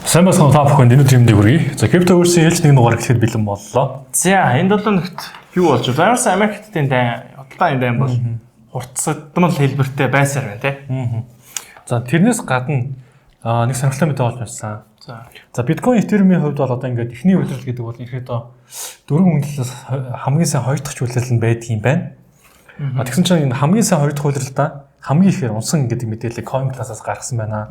Сайн байна уу та бүхэнд өнөөдөр юмдыг хүргэе. За Cryptoverse хэлж нэг дугаар эхлэхэд бэлэн боллоо. За энэ 7 өнөخت юу болж байна? Вирус Америктийн худалдааны дайн бол хурцдмал хэлбэртэй байсаар байна тий. За тэрнээс гадна нэг сонирхолтой мэдээ болж байсан. За Bitcoin Ethereum-ийн хувьд бол одоо ингээд эхний үйлрэл гэдэг бол ерөөдөө дөрвөн үнэлэлээс хамгийн сайн хоёр дахь үйлрэл нь байдаг юм байна. Тэгсэн чинь энэ хамгийн сайн хоёр дахь үйлрэлдээ хамгийн ихээр унсан гэдэг мэдээллийг CoinClass-аас гаргасан байна.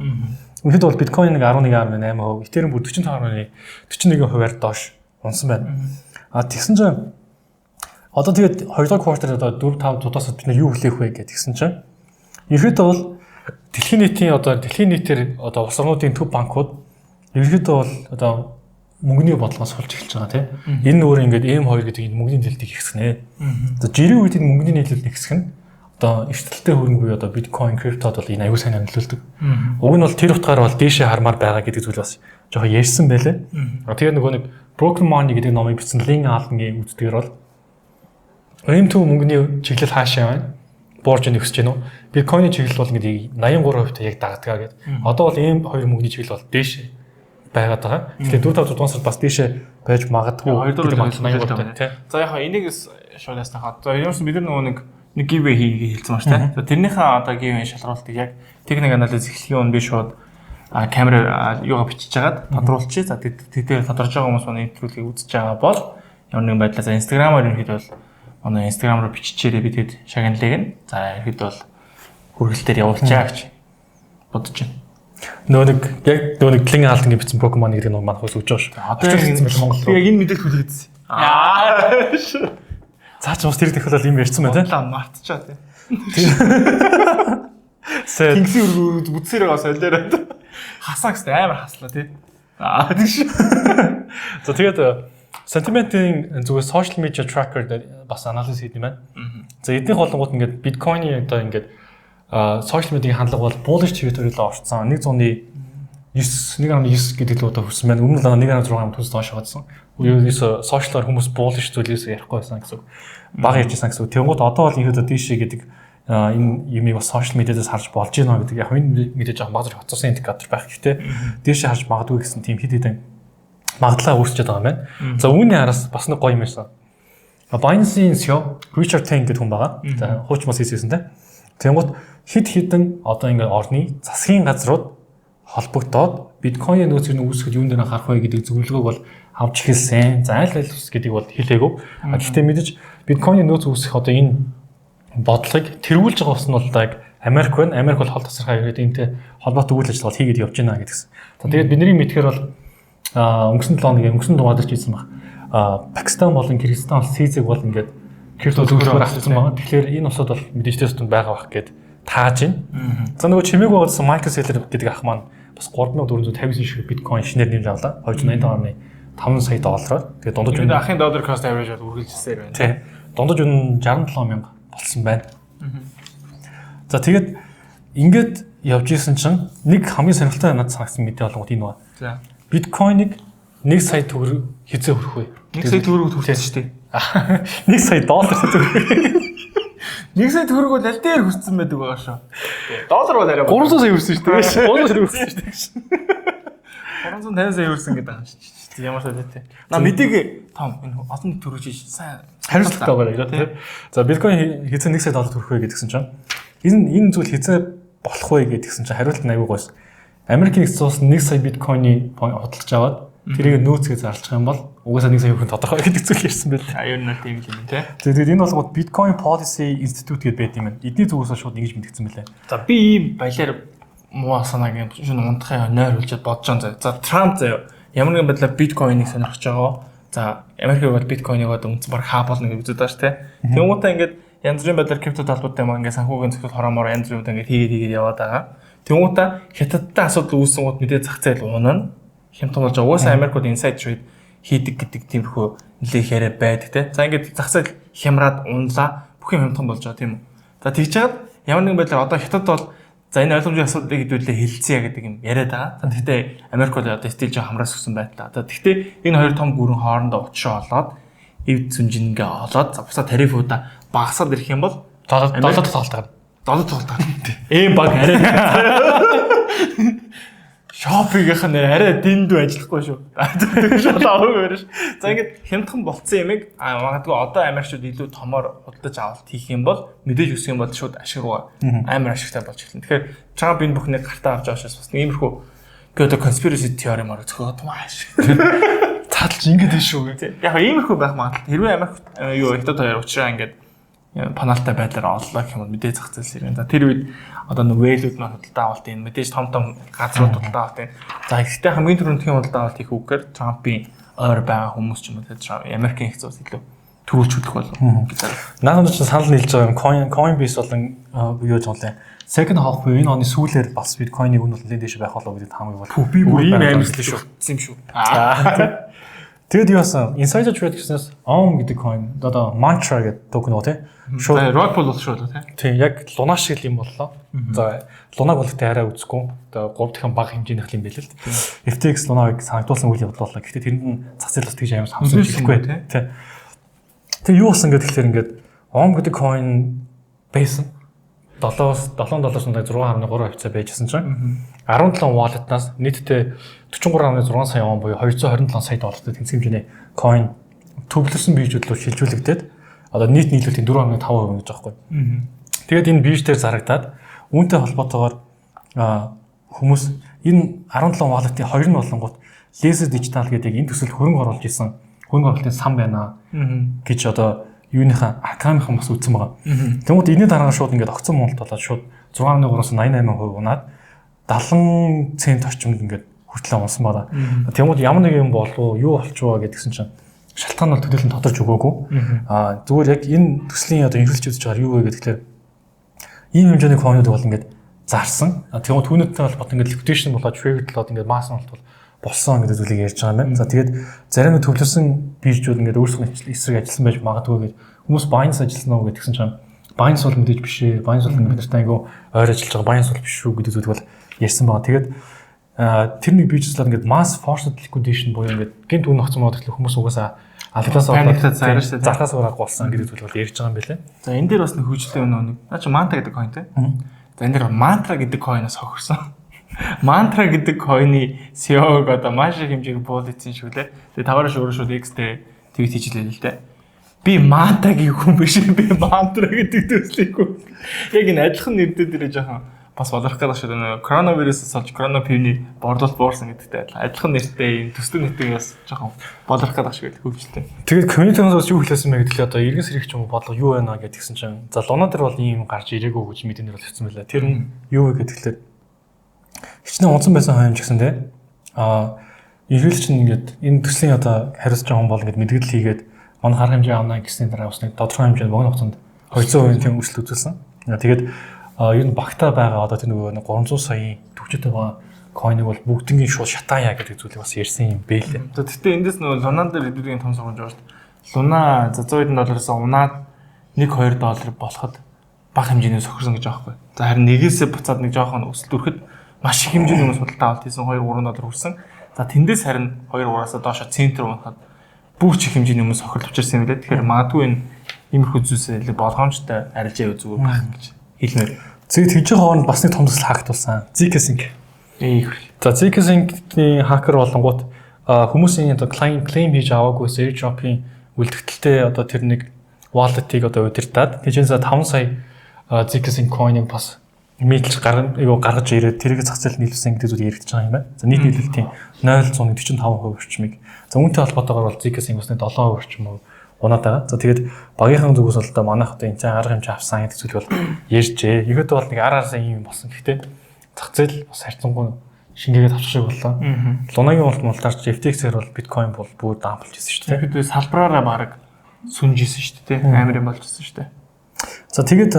Үнэхээр бол Bitcoin нэг 11.8%, Ethereum бүр 45.41%-аар доош унсан байна. Тэгсэн чинь одоо тэгээд 2 дахь квартал одоо 4-5 дудаас бид нар юу хүлээх вэ гэдгийгсэн чинь ерөөдөө бол дэлхийн нийтээр одоо улс орнуудын төв банкуд ерөөдөө бол одоо мөнгөний бодлогоос сулж эхэлж байгаа тийм. Энэ өөр ингээд M2 гэдэг энэ мөнгөний нээлтийг ихсгэнэ. Одоо жирийн үед энэ мөнгөний нээлт ихсэх нь одоо эрсдэлтэй хөрөнгө буюу одоо биткойн, криптод бол энэ аюул сайн нөлөөлдөг. Уг нь бол тэр утгаараа бол дээшээ хармаар байгаа гэдэг зүйл бас жоохон ярьсан байлээ. Тэгээд нөгөө нэг Broken Money гэдэг номыг бичсэн Лин Алленгийн үгдгээр бол M2 мөнгөний чиглэл хаашаа байна? Борж нөхсөж гэнэ үү? Биткойны чиглэл бол ингээд 83% яг дагдаг гэдэг. Одоо бол M2 мөнгөний чиглэл бол дээшээ байгаад байгаа. Тэгэхээр 4-5 дуусар бас дээшээ байж магадгүй гэдэг байна тийм. За яг энийг шуурдаас нахад. За ерөөс бид нар нэг giveaway хийгээ хэлсэн маш тийм. За тэрнийхээ одоо giveaway шалгуултыг яг техник анализ эхлэхийн өмнө би шууд камераар юугаа бичиж хагаад тодруулчих. За тэдгээр тодорж байгаа хүмүүс манай нэвтрүүлгийг үзэж байгаа бол ямар нэгэн байдлаар Instagram-аар ирэхэд бол манай Instagram руу биччихээрэй би тэгэд шагналыг нь. За ирэхэд бол хүргэлтээр явуулчаа гэж бодож байна. Нөгөө нэг Лин Алленгийн бичсэн Pokemon гэдэг нэг манайх ус өгч байгаа шүү. Одоо яг энэ мэдээлэл хүлээдсэн. Цаа ч бас тэр технологи юм ярьсан байна тийм. Мартчихаа тийм. Тэнгисийн өргөд бүтсээрээ солиороо хасаа гэстэй амар хаслаа тийм. Тийш. За тэгээд Sentiment-ийн зүгээр social media tracker дээр бас анализ хийх юм байна. За эднийх болгонгууд ингээд биткойны одоо ингээд social media-ийн хандлага бол bullish territory-д орцсон. 1.9 гэдэг л удаа хүрсэн байна. Өмнө нь 1.6 төс доош хавцсан. Үеийнээс social-аар хүмүүс bullish зүйлээс ярихгүй байсан гэсэн. Бага ярьжсэн гэсэн. Тэнгууд одоо бол ихэд дийшээ гэдэг энэ юмыг бас social media-дээс харж болж байна гэдэг. Яг энэ мэдээж яг базар хоцорсон индикатор байх гэхдээ дийшээ харж магадгүй гэсэн тийм хэд хэдэн магадлал үүсчихэд байгаа юм байна. За үүний араас бас нэг гоё юм байсан. Binance-ийн CEO Richard Teng гэдэг хүн байгаа. За хууч мас хийсэн те. Тэнгууд хэд хэдэн одоо ингээд орны засгийн газрууд холбогдоод биткойн нөөцийг үүсгэхэд юун дээр харах вэ гэдэг зөвлөгөөг бол авч эхэлсэн. За аль ус гэдгийг бол хэлээгүй. Гэхдээ мэдээж биткойн нөөц үүсгэх одоо энэ бодлогыг тэргүүлж байгаа ус нь бол яг Америк байна. Америк бол хол тасархаа ирээд энэтэй холбоотой үйл ажиллагаа хийгээд явж байна гэдгсэн. За тэгээд бидний мэдхээр бол өнгөрсөн 7 хоногийн өнгөрсөн дугаар дээр хийсэн баг. Пакистан болон Кыргызстан улс хийзэг бол ингээд крипто зөвлөгөөр авсан байгаа. Тэгэхээр энэ усууд бол мэдээж тест байгаа бах гэд тааж байна. За нөгөө чимээг байгуулсан Michael Saylor гэдэг ах маань бас 3459 шиг биткойн шинээр нэмж авлаа. 285 сая доллараар. Тэгээд дундаж энэ ахын dollar cost average бол үргэлжилсээр байна. Тий. Дундаж нь 67 мянга болсон байна. За тэгээд ингээд явж исэн чинь нэг хамгийн сонирхолтой надад санагдсан мэдээ болгоод энэ ба. За. Биткойныг 1 сая төгрөг хязээ хүрэх вэ? 1 сая төгрөг хүрсэн шүү дээ. 1 сая доллар төгрөг. 1 сая төгрөг бол аль дээр хүрсэн байдаг байгаа шүү. Доллар бол арай 300 сая хүрсэн шүү дээ. 300 сая хүрсэн шүү дээ. 350 сая хүрсэн гэдэг юм шүү дээ. Ямар солиотой. На мэдээг том энэ олон төгрөж сайн хариуцлагатай байгаа тийм. За биткойн хязээ 1 сая доллар хүрэх вэ гэдгсэн чинь энэ зүйл хязээ болох вэ гэдгсэн чинь хариулт нь аягүй гоёс. Америкийн нэгдсэн улс 1 сая биткойны худалдаж аваад тэрийг нөөцгөө зарлах юм бол угаасаа 1 сая хүрэх тодорхой гэдэг зүйл ярьсан байл. Аюун нар тийм юм тий. Тэгээд энэ болгоод Bitcoin Policy Institute гэдэг байт юм байна. Эдний зүгээс шууд ингэж мэдгдсэн байлаа. За би ийм баялаар муу санаагийн шин унтахын нойр үлжээд бодож байгаа. За Trump заяа ямар нэгэн байдлаар биткойныг сонирхож байгаа. За Америкийн бол биткойныг одоо үнц баг хаа болно гэж үзэж байгаа ш тий. Тэнгуутаа ингээд янз бүрийн байдлаар крипто талбартай маа ингээд санхүүгийн зөвлөл хороомоор янз бүрийн ингээд хийгээд яваад байгаа. Тэнгуутаа хятадтай асуудал үүссэн гот мэдээ зах зээл унана. Хямдхан болж угаасаа Америкууд inside trade хийдэг гэдэг тиймэрхүү нэлээх яриа байдаг те. За ингээд зах зээл хямраад унлаа. Бүх юм хямдхан болж байгаа тийм үү. За тэгж жагаад ямар нэгэн байдлаар одоо хятад бол за энэ ойлгомжийн асуудлыг хэдүүлээ хэлцээ гэдэг юм яриад байгаа. За тэгтээ Америк бол одоо стил жоо хамраас өгсөн байдлаа. Одоо тэгтээ энэ хоёр том гүрэн хоорондоо учраа олоод эв зүнжингээ олоод за бусаа тарифуудаа багасаад ирэх юм бол доллар тоглолтоо. Доллар тоглолтоо. Эм баг арай шопингийнх нь арай дэндүү ажиллахгүй шүү. Тэр шууд авах өрөөш. За ингээд хямдхан болцсон юмыг магадгүй одоо Америкчууд илүү томоор худалдаж авалт хийх юм бол мэдээж үсэх юм бол шууд ашиг руу амар ашигтай болж эхэлнэ. Тэгэхээр Trump энэ бүхнийг гартаа авч авахшаас бас иймэрхүү би одоо conspiracy theory маар зөвхөн маш цааталж ингэдэж шүү. Яг иймэрхүү байх магадлал. Хэрвээ Америк юу Хятад хоёр уучраа ингээд паналтай байдлаар оллоо гэх юм бол мэдээж зах зээл ирнэ. За тэр үед одоо нэг вэлүүд маань худалдаа авалт юм. Мэдээж том газрууд худалдаа авалт юм. За ихтэй хамгийн түрүүнд тийм худалдаа авалт хийх үгээр Трампын ойр байгаа хүмүүс ч юм уу тэр Америкийн хэцүүс илүү төрүүлж хөдлөх болов гэж байна. Наадам ч санал нийлж байгаа юм. Coinbase болон юу гэж болоо. Second half буюу энэ оны сүүлээр бас биткойны үн болон дэше байх болов гэдэг хамгийн бол. Би бүр ийм амьсгал шүү. юм шүү. Тэгэд юу асан insider trade гэснээс OM гэдэг coin одоо mantra гэдэг токен уу тий. Шууд rug pull болох шүү тий. Тийм яг луна шиг юм боллоо. За лунаг болохтэй арай үзэхгүй. Одоо 3 дахин бага хэмжээнийх юм байл л. FTX лунаг санагдуулсан үйл явдал боллоо. Гэхдээ тэрэнд нь зах зээл бас тэгж аимаас хамсаж хэлэхгүй тий. Тэгээ юу болсон гэдэг тэгэхээр ингээд OM гэдэг coin байсан. 7.6% байжсэн чинь 17 wallet-наас нийтдээ 43.6 сая вон буюу 227 сая доллартай тэнцэх хэмжээний coin төвлөрсөн биржүүд рүү шилжүүлэгдээд одоо нийт нийлүүлэлтийн 4.5% гэж байгаа байхгүй. Тэгээд энэ бирж дээр зарагдаад үүнтэй холбоотойгоор хүмүүс энэ 17 wallet-ийн 2 нь болонгууд Laser Digital гэдэг энэ төсөлд хөрөнгө оруулж исэн хөрөнгө оруулалтын сан байна гэж одоо юуныхаа акрамынхан бас үтсэн байгаа. Тэгмүүд энэний дараа шууд ингээд огцон Монголд болоод шууд 6.3-аас 88% унаад 70 цент орчимд ингээд хүртэл унсан байна. Тэгмүүд ямар нэг юм болов уу, юу болчихвоо гэдгсэн чинь шалтгаан бол төдийлөн тодорч өгөөгүй. Зүгээр яг энэ төслийн одоо эрхлэлж үзэж байгаа юу вэ гэдгээр ийм хэмжээний coin-ууд бол ингээд зарсан. Тэгмүүд түүнийтэй холбоотой ингээд liquidation болоод trade болоод ингээд масс болт болсон гэдэг зүйлийг ярьж байгаа юм байна. За тэгээд зарим нь төвлөрсөн биржүүд ингээд өөрсдөө эсрэг ажилласан байж магадгүй гэж хүмүүс Binance ажилласан уу гэдгсэн чинь Binance бол мэдээж биш ээ. Binance бол бид нартай айгүй ойр ажиллаж байгаа Binance бол биш шүү гэдэг зүйлийг бол ярьсан байгаа. Тэгээд тэр нэг биржлаад ингээд mass forced liquidation буюу ингээд гинт үн ногцсон мод тэгэхээр хүмүүс угаасаа алгаас зархаас ураг болсон гэдэг зүйл бол ярьж байгаа юм билээ. За энэ дээр бас нэг хөгжлийн нэг наа чи Mantra гэдэг coin те. За энэ дээр Mantra гэдэг coin-оос хохирсон. Mantra гэдэг coin-ы CEO-г одоо маш их хэмжээгээр буулгацсан шүү лээ. Тэгээ таваарш өөрөө шууд X-тэй твит хийжлээ л дээ. Би Mantra гэх хүн биш би Mantra гэдэг төслийг үү. Яг энэ адилхан нэрдээ дээр жоохон бас боловх гэдэг шүү дээ. Коронавирусээс олж коронавирусны бордолт буурсан гэдэгтэй адилхан нэртэй энэ төсөл нэртэй бас жоохон боловх гэдэг шиг хөвчлээ. Тэгээд community-аас бас юу хэлсэн бэ гэвэл одоо эргэн сэрэг ч юм уу бодлого юу байна гэдгсэн чинь за луна дээр бол ийм гарч ирээгүй гэж мэдэнээр бол хэлсэн байлаа. Тэр нь юу вэ гэвэл хичнээн унсан байсан хоймч гэсэн тий. Ерөөл чинь ингээд энэ төслийн одоо хариуцж байгаа хүн бол ингээд мэдгэл хийгээд манай хар хэмжээ авна гэсний дараа бас нэг тодорхой хэмжээнд богино хугацаанд 200% тийм өсөлт үзүүлсэн. Тэгээд ер нь багтаа байгаа одоо тэр нөгөө 300 саяын төвчтэй байгаа coin-ыг бол бүгднгийн шууд шатаая гэдэг зүйлийг бас ярьсан юм бэлээ. Тэгтээ эндээс нөгөө лунан дээр эдгэрийн том сургамж байгаа шүү дээ. Луна за 100 доллараас унаад 1-2 доллар болоход бага хэмжээний сохирсон гэж байгаа байхгүй. За харин нэгээсээ буцаад нэг жоохон өсөлт өрөхөд маш их хэмжээний хүмүүс худалдаа авалт хийсэн 2-3 доллар хүрсэн. За тэндээс харин 2-3-аас доошо центр унахад бүх чих хэмжээний хүмүүс сохирол авчирсан юм лээ. Тэгэхээр магадгүй энэ иймэрхүү зүйлсээ болгоомжтой арилжаа үзүүг байх гэж хэлмээр. Зэд хийж байгаа хооронд бас нэг том төсөл хаагдуулсан. Zcash. За Zcash-ийн хакер болонгууд хүмүүсийн одоо claim хийж аваагүй airdrop-ийн үлдэгдэлтэй одоо тэр нэг wallet-ийг одоо удирдаад тийчээс 5 сая Zcash coin-ыг бас мэдж гаргаж ирээд тэрийг зах зээлд нийлүүлсэн гэдэг зүйл яригдж байгаа юм байна. За нийт нийлүүлэлтийн 0.45% орчмыг. За үүнтэй холбоотойгоор бол Zcash-ийн бас 7% орчим унаад байгаа. За тэгээд багийнхан зүгээс бол одоо манайх одоо энэ цаа арга хэмжээ авсан гэдэг зүйл бол ярьжээ. Ерөөдөө бол нэг араасаа юм болсон. Гэхдээ зах зээл бас харьцангуй шингээгээд авчих шиг боллоо. Лунагийн улмалтаарч FTX-ээр бол биткойн бол бүр даамплж ирсэн шүү дээ. Тэгэхээр салбараараа баг сүнжсэн шүү дээ. Амар юм болчихсон шүү дээ. За тэгээд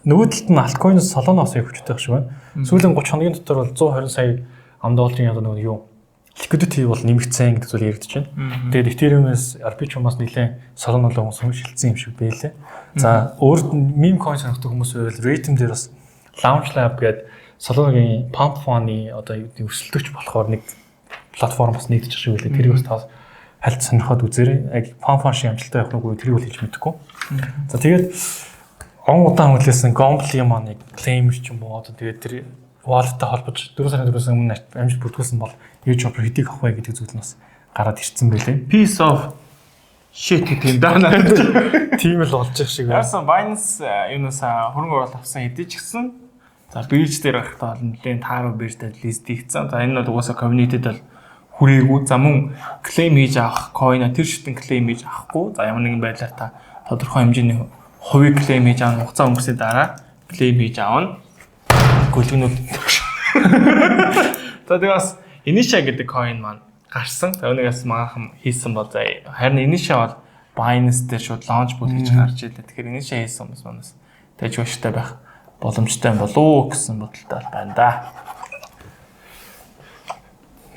нөгөө талд нь алткойноос солоноос явж хөчтэй байх шиг байна. Сүүлийн 30 хоногийн дотор бол 120 сая ам долларын одоо нөгөө юу liquidity бол нэмэгдсэн гэдэг зүйл яригдж байна. Тэгээд Ethereum-аас Arbitrum-аас нэлээд солоно болон шилжсэн юм шиг байлээ. За өөрөөр нь meme coin сонирхдаг хүмүүс байвал Raytheon дээр бас Launch Lab гэдэг солоногийн pump fund-ы одоо өсөлтөгч болохоор нэг платформ бас нэгдэж шиг байлээ. Тэрийг бас тас хальт сонирхоод үзээрэй. Яг pump fund шиг амжилттай явах нүггүй тэрийг бол хийж мэдэхгүй. За тэгээд он удаан хүлээсэн Gomble маань claim ч юм уу одоо тэгээд тэр wallet-тай холбож 4 сарын 4-өөс өмнө амжилт бүртгүүлсэн бол YouTube хэдийг авах вэ гэдэг зүйл нь бас гараад ирсэн байлээ. Piece of shit гэдэг юм даа. Тийм л болж их шиг байна. Яасан Binance юунаас хөрөнгө оруулалт авсан хэдий ч гэсэн за бирж дээр гарахтаа бол нэлээд тааруу биржтэй лист хийгдсэн. За энэ нь угаасаа community-д бол хүрээгүй. За мөн claim хийж авах coin тэр шитэн claim хийж авахгүй. За ямар нэгэн байдлаар та тодорхой хэмжээний хувийг claim хийж авах хугацаа өнгөрсөний дараа claim хийж авна. Гүлгнүүд. За тэгээс Inisha гэдэг coin маань гарсан. За өнөөс манайхан хийсэн бол за харин Inisha бол Binance дээр шууд launch boot гэж гарч ирлээ. Тэгэхээр Inisha хийсэн хүмүүс манаас тааж баштай байх боломжтой болов уу гэсэн бодолтой байна да.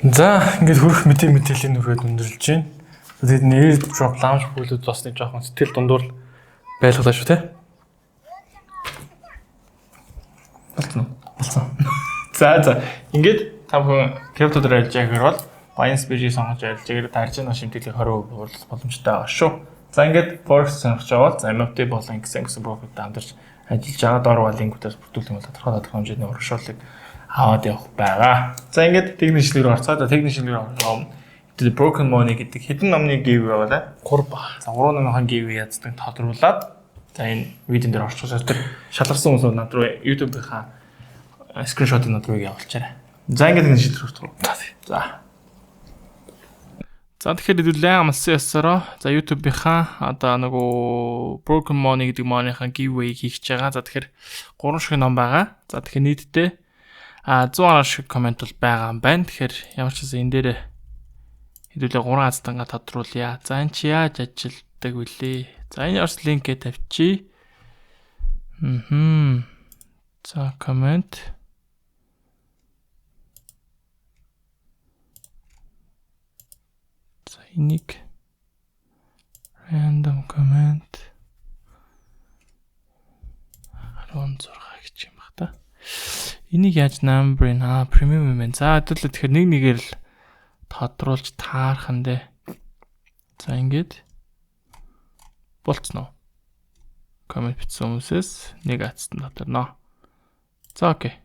За ингээд хөрөх мэдээллийн нүрээд өндөрлж байна. Тэгээд airdrop launch boot-д бас нэг жоохон сэтгэл дундуур байлгалаа шүү те. Болсон. За ингээд та бүхэн крипто дээр ажиллаж байгааг бол Binance биржийг сонгож ажиллаж байгааг тарж байгаа шимтгэлийг 20% бууруулах боломжтой байгаа шүү. За ингээд forex сонгож байгаа бол за MFT болон гэсэн брокертэй хамтарч ажиллаж байгаа дор ба линкүүдээс бүрдүүлэх бол тодорхой хэмжээний урагшуулгыг аваад явах байгаа. За ингээд техникчлэг рүү орцгаа. За техникчлэг рүү орох. Тэгээд broken money гэдэг хэдэн номны giveaway байна. 3 ба. За 3 номын giveaway яддаг тодруулаад за энэ видеон дээр орчихсоо тэр шалгарсан хүмүүс над руу YouTube-ийнхаа скриншотыг над руу явуулчаарай. За ингээд нэг шийдвэр өгөх. За. За тэгэхээр хэдүүлээ амлсан ясараа. За YouTube-ийнхаа одоо нөгөө broken money гэдэг money-ийн giveaway хийх гэж байгаа. За тэгэхээр 3 шиг ном байгаа. За тэгэхээр нийтдээ 100 шиг комент бол байгаа юм байна. Тэгэхээр ямар ч гэсэн энэ дээр хэдүүлээ 3 азтангаа тодруулъя. За энэ чи яаж ажилтдаг вүлээ? За энэ бас линкээ тавьчих. За комент. За энийг random comment 16 гэж юм баг та. Энийг яаж number-ын premium юм байна. За хэдүүлээ тэгэхээр нэг нэгээр л тодруулж таарах нь дээ. За ингээд болцсноо. Comment бичсэн хүмүүсээс нэг атсан тодорно. За окей.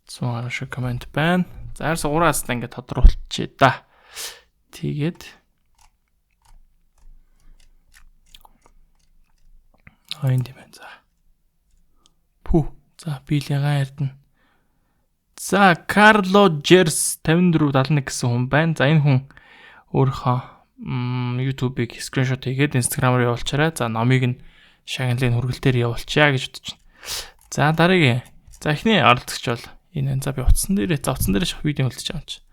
100 шиг комент байна. За арьс 3 атсан ингээд тодруулчихъя да. Тэгээд энэ юм байна. За. За бийлэгаа ярдна. За Карло Жерс 5471 гэсэн хүн байна. За энэ хүн өөрийнхөө YouTube-ыг скриншот хийгээд Instagram руу явуулчаарай. За номыг нь шагналын хүргэлтээр явуулчаа гэж бодож байна. За дараагийн. За эхний оролцогч бол энэ за би утсан дээр шах видео үлдэж байгаа юм чи.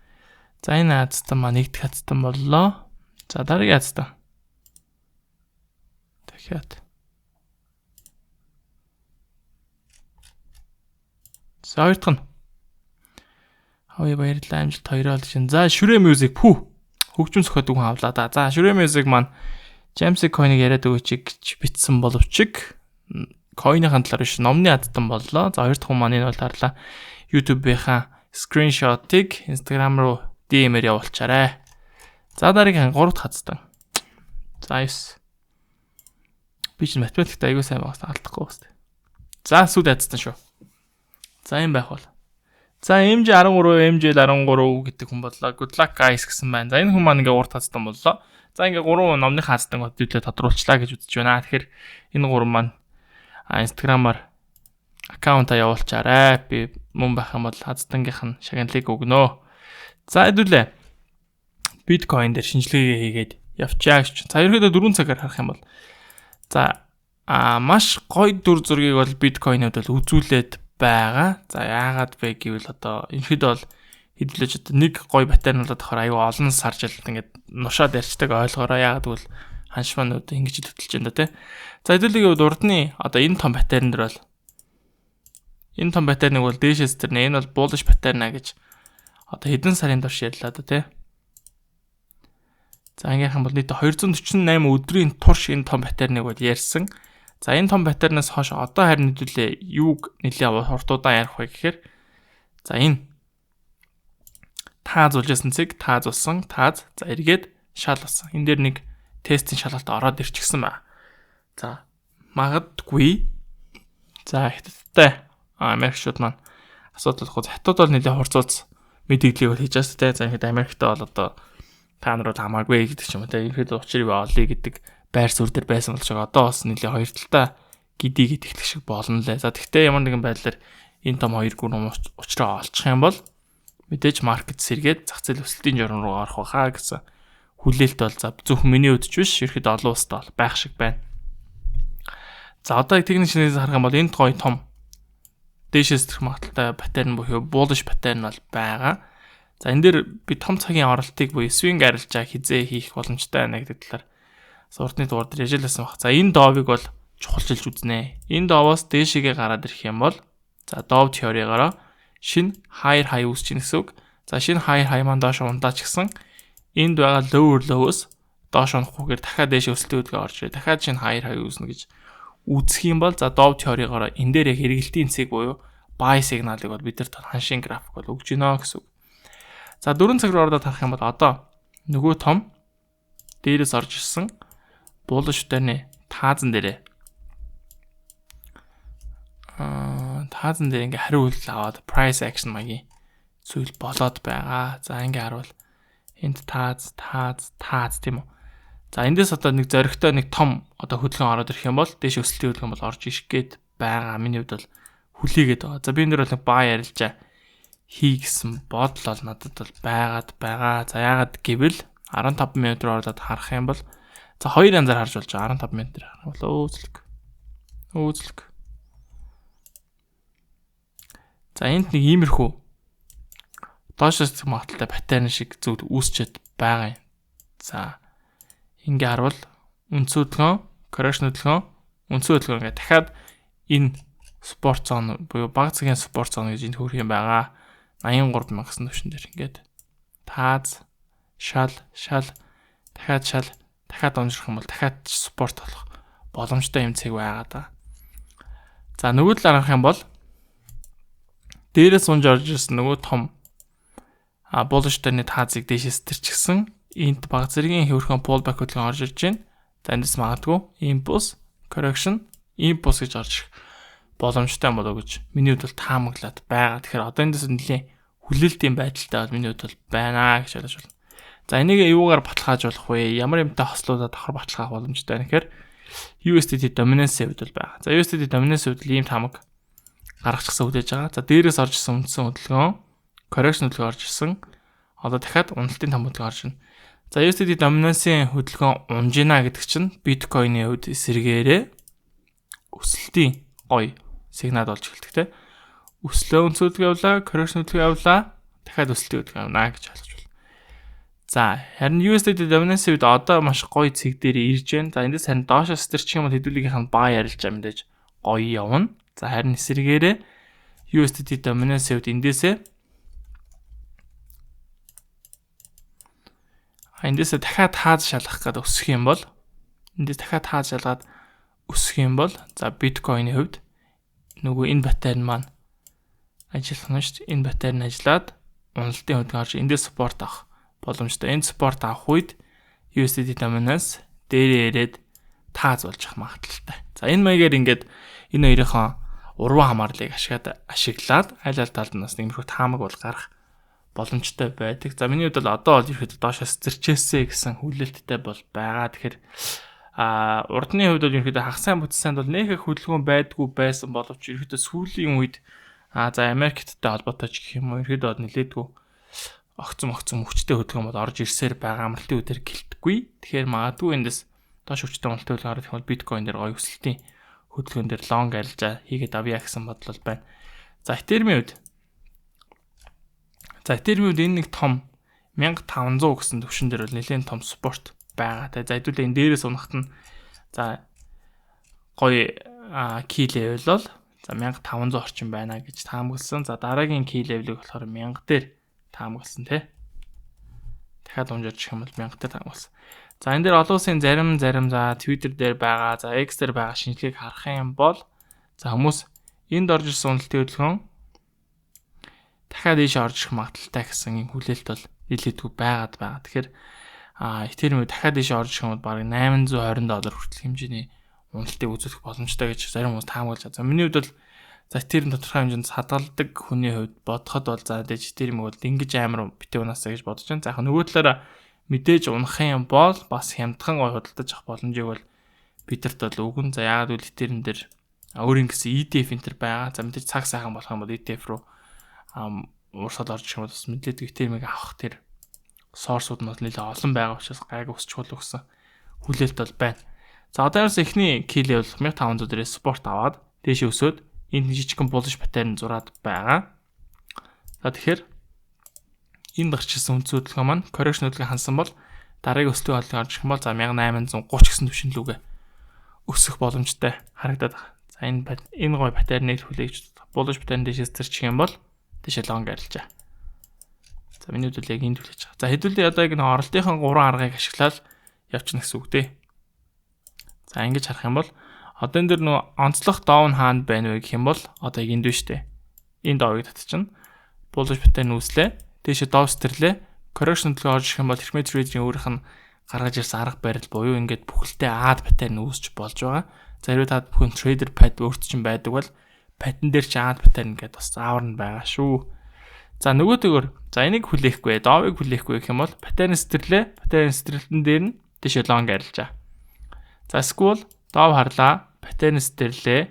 За энэ азтан маа нэгдэх азтан боллоо. За дараагийн азтан. Дахиад. За хоёр дахь нь. Хавь баярлалаа амжилт 2 ол шин. За Шүрэ Music хөгжим зохиодог хүн авлаа да. За Шүрэ Music маань Jamsey coin-ыг яриад өгөөч гэж битсэн боловч coin-ийн талаар биш номны адтан боллоо. За хоёр дахь хүн маань энэ бол харлаа. YouTube-ийнхаа скриншотыг Instagram руу DM-ээр явуулчаарай. За дараагийн 3 дахь хацтан. За 9. Би ч математикт аягүй сайн байгаас алдахгүй басна. За сүд хацтан шүү. За юм байх бол. За MJ 13 гэдэг хүн боллоо. Good luck guys гэсэн байна. За энэ хүн маань ингээ урт хацтан боллоо. За ингээ 3 номны хацтан хөдөлгөөн тодруулчлаа гэж үзэж байна. Тэгэхээр энэ 3 маань Instagram-аар аккаунтаа явуулчаарай. Би мөн байх юм бол хацтангийнх нь шагналыг өгнө. За хэдүүлээ. Bitcoin дээр шинжилгээ хийгээд явчаа гэж. За ерөөдөө 4 цагаар харах юм бол за маш гоё дүр зургийг бол Bitcoin-д бол үзүүлээд байгаа. За яагаад вэ гэвэл одоо энэхэд бол хэдүүлээч одоо нэг гоё батарей нь болоод тохоор аюу олон сар жил ингээд нушаад ярьцдаг ойлгоороо яагаад гэвэл ханш маань одоо ингэж төвтөлж байна да тий. За хэдүүлээ урдны одоо энэ том батарейн дээр бол энэ том батарейныг бол дээшээс тэрнэ энэ бол bullish батарейна гэж одоо хэдэн сарын турш ярьлаа да тий. За ангийнхан бол нийт 248 өдрийн турш энэ том батарейныг бол ярьсан. За энэ том батарейнаас хойш одоо харин хэдүүлээ юуг нэлийн хурдуудаа ярих вэ гэхээр за энэ тааз уулжсэн цэг таазулсан тааз за эргээд шал болсон. Энэ дээр нэг тестийн шалгалт ороод ирчихсэн ба. За магадгүй За хятадтай Америкчууд маань асуудал болохоос хятад бол нэлээд хурцуулц мэдээллийг бол хийж байгаа те. За ингээд Америктай бол одоо та нар бол хамаагүй гэдэг ч юм уу те. Ерхэд учрыг олъё гэдэг байр суурь дээр байсан болж байгаа. Одоо бас нэлээд хоёр талтай гидий гэдэг шиг болно лээ. За тэгвэл ямар нэгэн байдлаар энэ том хоёр гүн учраа олчих юм бол мэдээж маркет сэргээд зах зээл өсөлтийн журам руу орох байхаа гэсэн хүлээлт бол за зөвхөн миний үдч биш ерхэд олон улсад бол байх шиг байна. За одоо техник шинээс харах юм бол энд гоё том дээшээс төрх магадaltaй паттерн буюу bullish паттерн бол байгаа. За энэ дээр би том цагийн оролтыг буюу swing арилжаа хизээ хийх боломжтой байна гэдэг талаар урдны дугаар дээр яжлаасан баг. За энэ доовыг бол чухалчилж үзнэ. Энэ доовоос дээшээгээ гараад ирэх юм бол за дов теоригаараа шинэ higher high үүсч ийн гэсэн үг. За шинэ higher high маань доош ундаач гэсэн энд байгаа lower low-оос доош унахгүйгээр дахиад дээш өсөлтийн үдгээ орж ирээ. Дахиад шинэ higher high үүснэ гэж үзэх юм бол за дов теоригаараа энэ дээр яг хэрэгэлтийн цэг буюу buy сигналыг бол бид нар ханшийн график бол өгж гинэ гэсэн үг. За 4 цаг руу ороод харах юм бол одоо нөгөө том дээрээс орж ирсэн bullish паттерны таазан дээрээ таазан дээр ингээ хариу үйлдэл аваад price action маягийн зүйл болоод байгаа. За ингээ харуул энд тааз тийм үү. За эндээс одоо нэг зоригтой нэг том одоо хөдөлгөөн ороод ирэх юм бол дээш өсөлтийн хөдөлгөөн бол орж ирэх гээд байгаа. Миний хувьд бол хүлээгээд байгаа. За би энэ дөр бол buy арилжаа хий гэсэн бодол бол надад бол байгаад байгаа. За яагаад гэвэл 15 минут руу ороод харах юм бол за хоёр янзаар харж болж байгаа. 15 минут дээр харах бол үзлэг. За энд нэг иймэрхүү доошоос магадaltaй паттерн шиг зүйл үүсчихэд байгаа юм. За ингээ харвал үндсэн хөдөлгөөн, correction хөдөлгөөн, үндсэн хөдөлгөөн ингээ дахиад энэ спорт зон буюу бага цагийн спорт зон гэж энд хөрөх юм байгаа. 83,000 төвшин дээр ингээд тааз, шал, дахиад онжрох юм бол дахиад спорт болох боломжтой юм цэг байгаа да. За нөгөө талаар харах юм бол дээрээс унж орж ирсэн нөгөө том bullish паттерны таазыг дээшээс тэрчгсэн энд бага зэргийн хөвөрхөн pullback хөдөлгөөн орж ирж байна. За эндээс магадгүй impulse, correction, impulse гэж орж ирэх боломжтой болоо гэж миний хувьд бол таамаглаад байгаа. Тэгэхээр одоо эндээс нэлийн хүлээлтийн байдалтай бол миний хувьд бол байна гэж ойлгож байна. За энийг юугаар баталгаажуулах вэ? Ямар юмтай хослуулаад давхар баталгаах боломжтой вэ гэхээр USDT dominance-ийн хувьд бол байгаа. За USDT dominance-ийн хувьд ийм таамаг гаргачихсан хүлээж байгаа. За дээрээс орж ирсэн үндсэн хөдөлгөөн, correction хөдөлгөөн орж ирсэн. Одоо дахиад уналтын том хөдөлгөөн орж ирнэ. За USDT dominance-ийн хөдөлгөөн унжина гэдэг чинь биткойны хувьд эсэргээрээ өсөлтийн гоё сигнал болж эхэлдэг те. Өслөө үндсэн хөдөлгөөн явлаа, correction хөдөлгөөн явлаа, дахиад өсөлтийн хөдөлгөөн явна гэж ойлгож байна. За харин USDT dominance-ийн хувьд одоо маш гоё цэг дээр ирж байна. За эндээс харин доошоос тэрчих юм бол хэдүүлгийнх нь buy арилжаа мэдээж гоё явна. За харин эсэргээрээ USDT dominance-ийн хувьд эндээсээ дахиад тааз шалгах гэдэг өсөх юм бол эндээс дахиад тааз шалгаад өсөх юм бол за биткойны хувьд нөгөө энэ паттерн маань ажиллах нь шүү дээ. Энэ паттерн ажиллаад уналтын хөдөлгөөн орж эндээс support авах боломжтой. Энд support авах үед USDT dominance дээрээ ирээд тааз болж ах магадaltaй. За энэ маягаар ингээд энэ хоёрын урван хамаарлыг ашиглаад аль талд нь бас нэмэрхүү таамаг бол гарах боломжтой байдаг. За миний хувьд бол одоо бол ерөөхдөө доошоос зэрчээсэй гэсэн хүлээлттэй бол байгаа. Тэгэхээр урдны хувьд бол ерөөхдөө хагас сайн бүтсэнд бол нэг их хөдөлгөөн байдгүй байсан боловч ерөөхдөө сүүлийн үед за Америкттэй холбоотой ч гэх юм уу ерөөхдөө нилээдгүй огцом хүчтэй хөдөлгөөн бол орж ирсээр байгаа. Амралтын үдээр гэлтгүй. Тэгэхээр магадгүй эндээс доош хүчтэй амралтын хөдөлгөөн орох юм бол биткойн дээр гоё өсөлтийн хөдөлгөөн дээр long арилжаа хийгээд авъя гэсэн бодол байна. За Ethereum-ийн хувьд энэ нэг том 1500 гэсэн төвшин дээр бол нэлээд том спорт байгаа. За хэдүүлээ энэ дээрээс унахт нь за гоё key level бол за 1500 орчим байна гэж таамагласан. За дараагийн key level-ийг болохоор 1000 дээр таамагласан тий. Дахиад унжиж ирэх юм бол 1000 дээр таамагласан. За энэ дээр олон улсын зарим за Twitter дээр байгаа, за X дээр байгаа шинжилгээг харах юм бол за хүмүүс энд орж ирсэн уналтын хөдөлгөөн дахиад ийш орж ирэх магадaltaй гэсэн юм хүлээлт бол нэлээдгүй байгаад байгаа. Тэгэхээр Ethereum дахиад ийш орж ирэх юм бол бараг $820 хүртэл хэмжээний уналтыг үзүүлэх боломжтой гэж зарим хүмүүс таамаглаж байгаа. За миний хувьд бол За Ethereum тодорхой хэмжээнд хадгалдаг хүний хувьд бодоход бол за дэж Ethereum бол ингэж амар битээ унаасаа гэж бодож байна. За яг нөгөө талаараа мэдээж унах юм бол бас хямдхан гой худалдаж авах боломжийг бол бидэрт бол үгэн. За яагаад гэвэл Ethereum дээр өөрийн гэсэн ETF энтер байгаа. За мэдээж цаг сайхан болох юм бол ETF руу урсгал орж ирэх юм бол бас мэдээд Ethereum-ыг авах тэр source-ууд нь нэлээд олон байгаа учраас гайг өсч хул өгсөн хүлээлт бол байна. За одоо яарс эхний кил бол 1500 дээрээ спорт аваад дээш өсөөд энд жижигхэн булш паттерн зураад байгаа. За тэгэхээр энэ гарчсан үндсөдлөгөө маань correction хөдөлгөөн хансан бол дараагийн өсөлтөө олж орж ирэх юм бол за 1830 гэсэн түвшинлүүгээ өсөх боломжтой харагдаад байна. За энэ гой паттерныг хүлээж булш паттерн дээшээс зэрчих юм бол дээшээ лонг арилжаа. За миний хувьд яг энд хүлээж байгаа. За хэдүүлээ одоо яг нэг оролтынхон 3 аргыг ашиглаад явчихна гэсэн үг дээ. За ингэж харах юм бол одоо энэ дэр нөө онцлох down хаанд байна вэ гэх юм бол одоо яг энд биш үү. Энэ доовыг татчихна. Bullish pattern үүслээ. Дээшээ дов сэтэрлээ. Correction төлөв орж ирэх юм бол Hermet Trading өөрийнх нь гаргаж ирсэн арга барил буюу ингээд бүхэлдээ ад pattern үүсч болж байгаа. За хэрвээ та бүхэн trader pad өөрт чинь байдаг бол pattern дээр чи ад pattern гэдэг бас заавар нь байгаа шүү. За нөгөөдөөр за энийг хүлээхгүй, доовыг хүлээхгүй гэх юм бол pattern сэтэрлээ. Pattern сэтэрлэн дээр нь дээшээ long арилжаа. За school доов харлаа, pattern сэтэрлээ.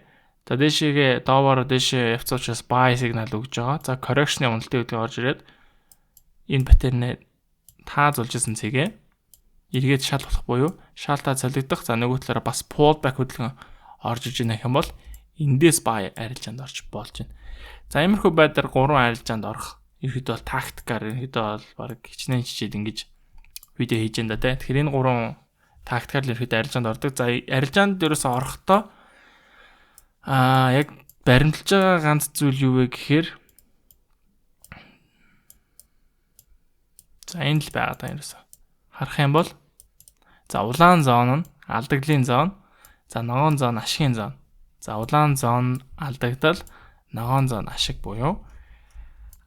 За дээшээгээ доовоор дээшээ явцуучаас buy signal өгж байгаа. За correction-ы уналтын хөдөлгөөн орж ирээд энэ pattern-ыг таазуулжсэн цэгээ эргээд шал болох буюу шаалтаа цалигдах. За нөгөө талаараа бас pullback хөдөлгөөн орж иж байгаа юм бол эндээс buy арилжаанд орж болж байна. За иймэрхүү байдлаар 3 арилжаанд орох. Ерөөдөө бол тактикаар ерөөдөө бол баг хичнээн чичээд ингэж видео хийж энэ да тий. Тэгэхээр энэ 3 тактикаар ерөөдөө арилжаанд ордог. За арилжаанд дээрээс орохдоо яг баримталж байгаа ганц зүйл юу вэ гэхээр за энэ л байгаа даа ерөөсөө. Харах юм бол за улаан зоон нь алдагдлын зоон, за ногоон зоон ашигын зоон. За улаан зоон алдагдал, ногоон зоон ашиг буюу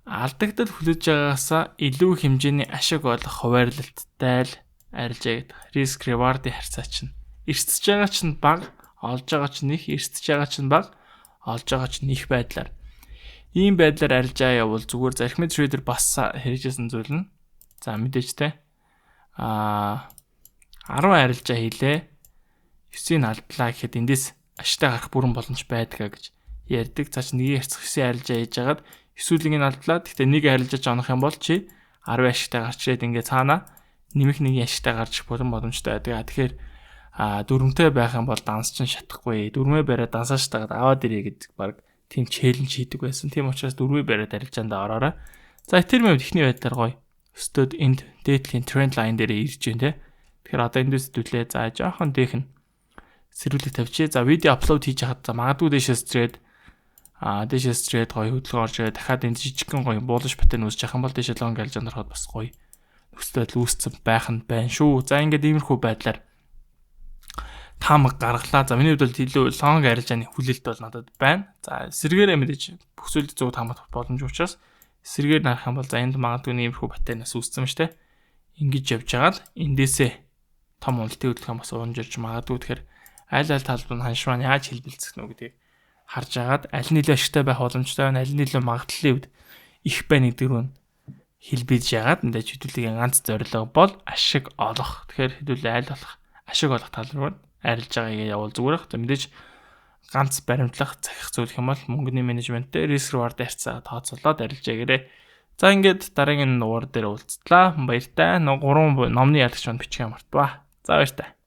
алдагдал хүлээж байгаасаа илүү хэмжээний ашиг олох хуваарлалттай л арилжаа гэдэг. Risk reward-ийн харьцаа чинь эрсдэж байгаа чинь бага, олж байгаа чинь их, эрсдэж байгаа чинь бага, олж байгаа чинь их байдлаар. Ийм байдлаар арилжаа явуул зүгээр за Hermet Trader бас хэрэгжсэн зүйл нь за мэдээж те 10 арилжаа хийлээ. 9-ийг алдлаа гэхэд эндээс ашигтай гарах бүрэн боломж байдгаа гэж ярьдаг. За чи нэгийг хэрцэх 9 арилжаа хийж хагаад 9-ийг нь алдлаа. Гэхдээ нэг арилжаач онох юм бол чи 10 ашигтай гарч ирээд ингээ цаана нэмэх нэг ашигтай гарч ирэх бүрэн боломжтой байдаг. Тэгэхээр дөрвөнтэй байх юм бол данс чинь шатахгүй. Дөрвөө бариад дансаач тагаад аваад ирээ гэдэг баг тийм челленж хийдэг байсан. Тийм учраас дөрвөө бариад арилжаанд ороорой. За Ethereum ихний байдлаар гоё өстөд энд дээдлийн тренд лайн дээр ирж байна те. Тэгэхээр одоо эндээс хэдүүлээ за жоохон дээхэн сэрүүлэг тавьчих. За видео аплод хийж хахад за магадгүй дээшээс трейд гоё хөдөлгөөн орж ирээ дахиад энэ жижигхэн гоё bullish pattern үүсэж явах юм бол дээшээ long арилжаанд ороход бас гоё өстөд үүсцэн байх нь байна шүү. За ингээд иймэрхүү байдлаар таамаг гаргалаа. За миний хувьд бол илүү long арилжааны хүлээлт бол надад байна. За эсэргээрээ мэдээж бүх зүйлд зөв таамаг боломж учраас эсэргээр нарах юм бол за энд магадгүй иймэрхүү паттернаас үүссэн юм шүү дээ. Ингэж явж байгаа л эндээсээ том уналтын хөдөлгөөн бас уунжирч магадгүй. Тэгэхээр аль талд нь ханш маань яаж хэлбэлцэх нөө гэдгийг харж агаад аль нь илүү ашигтай байх боломжтой байна, аль нь илүү магадлалын үед их байна гэдэг нь хэлбэж яагаад энэ хэдүүлгийн ганц зорилго бол ашиг олох. Тэгэхээр хэдүүлээ аль болох ашиг олох тал руу арилж байгаагээ явуул зүгээр ах. За мэдээж ганц баримтлах захих зүйл юм бол мөнгөний менежменттэй risk reward харьцаа тооцоолоод арилж ягээрээ. За ингээд дараагийн нуур дээр уулзлаа. Баяртай. 3 номны ялагч маань бичих юм мартваа. За баяртай.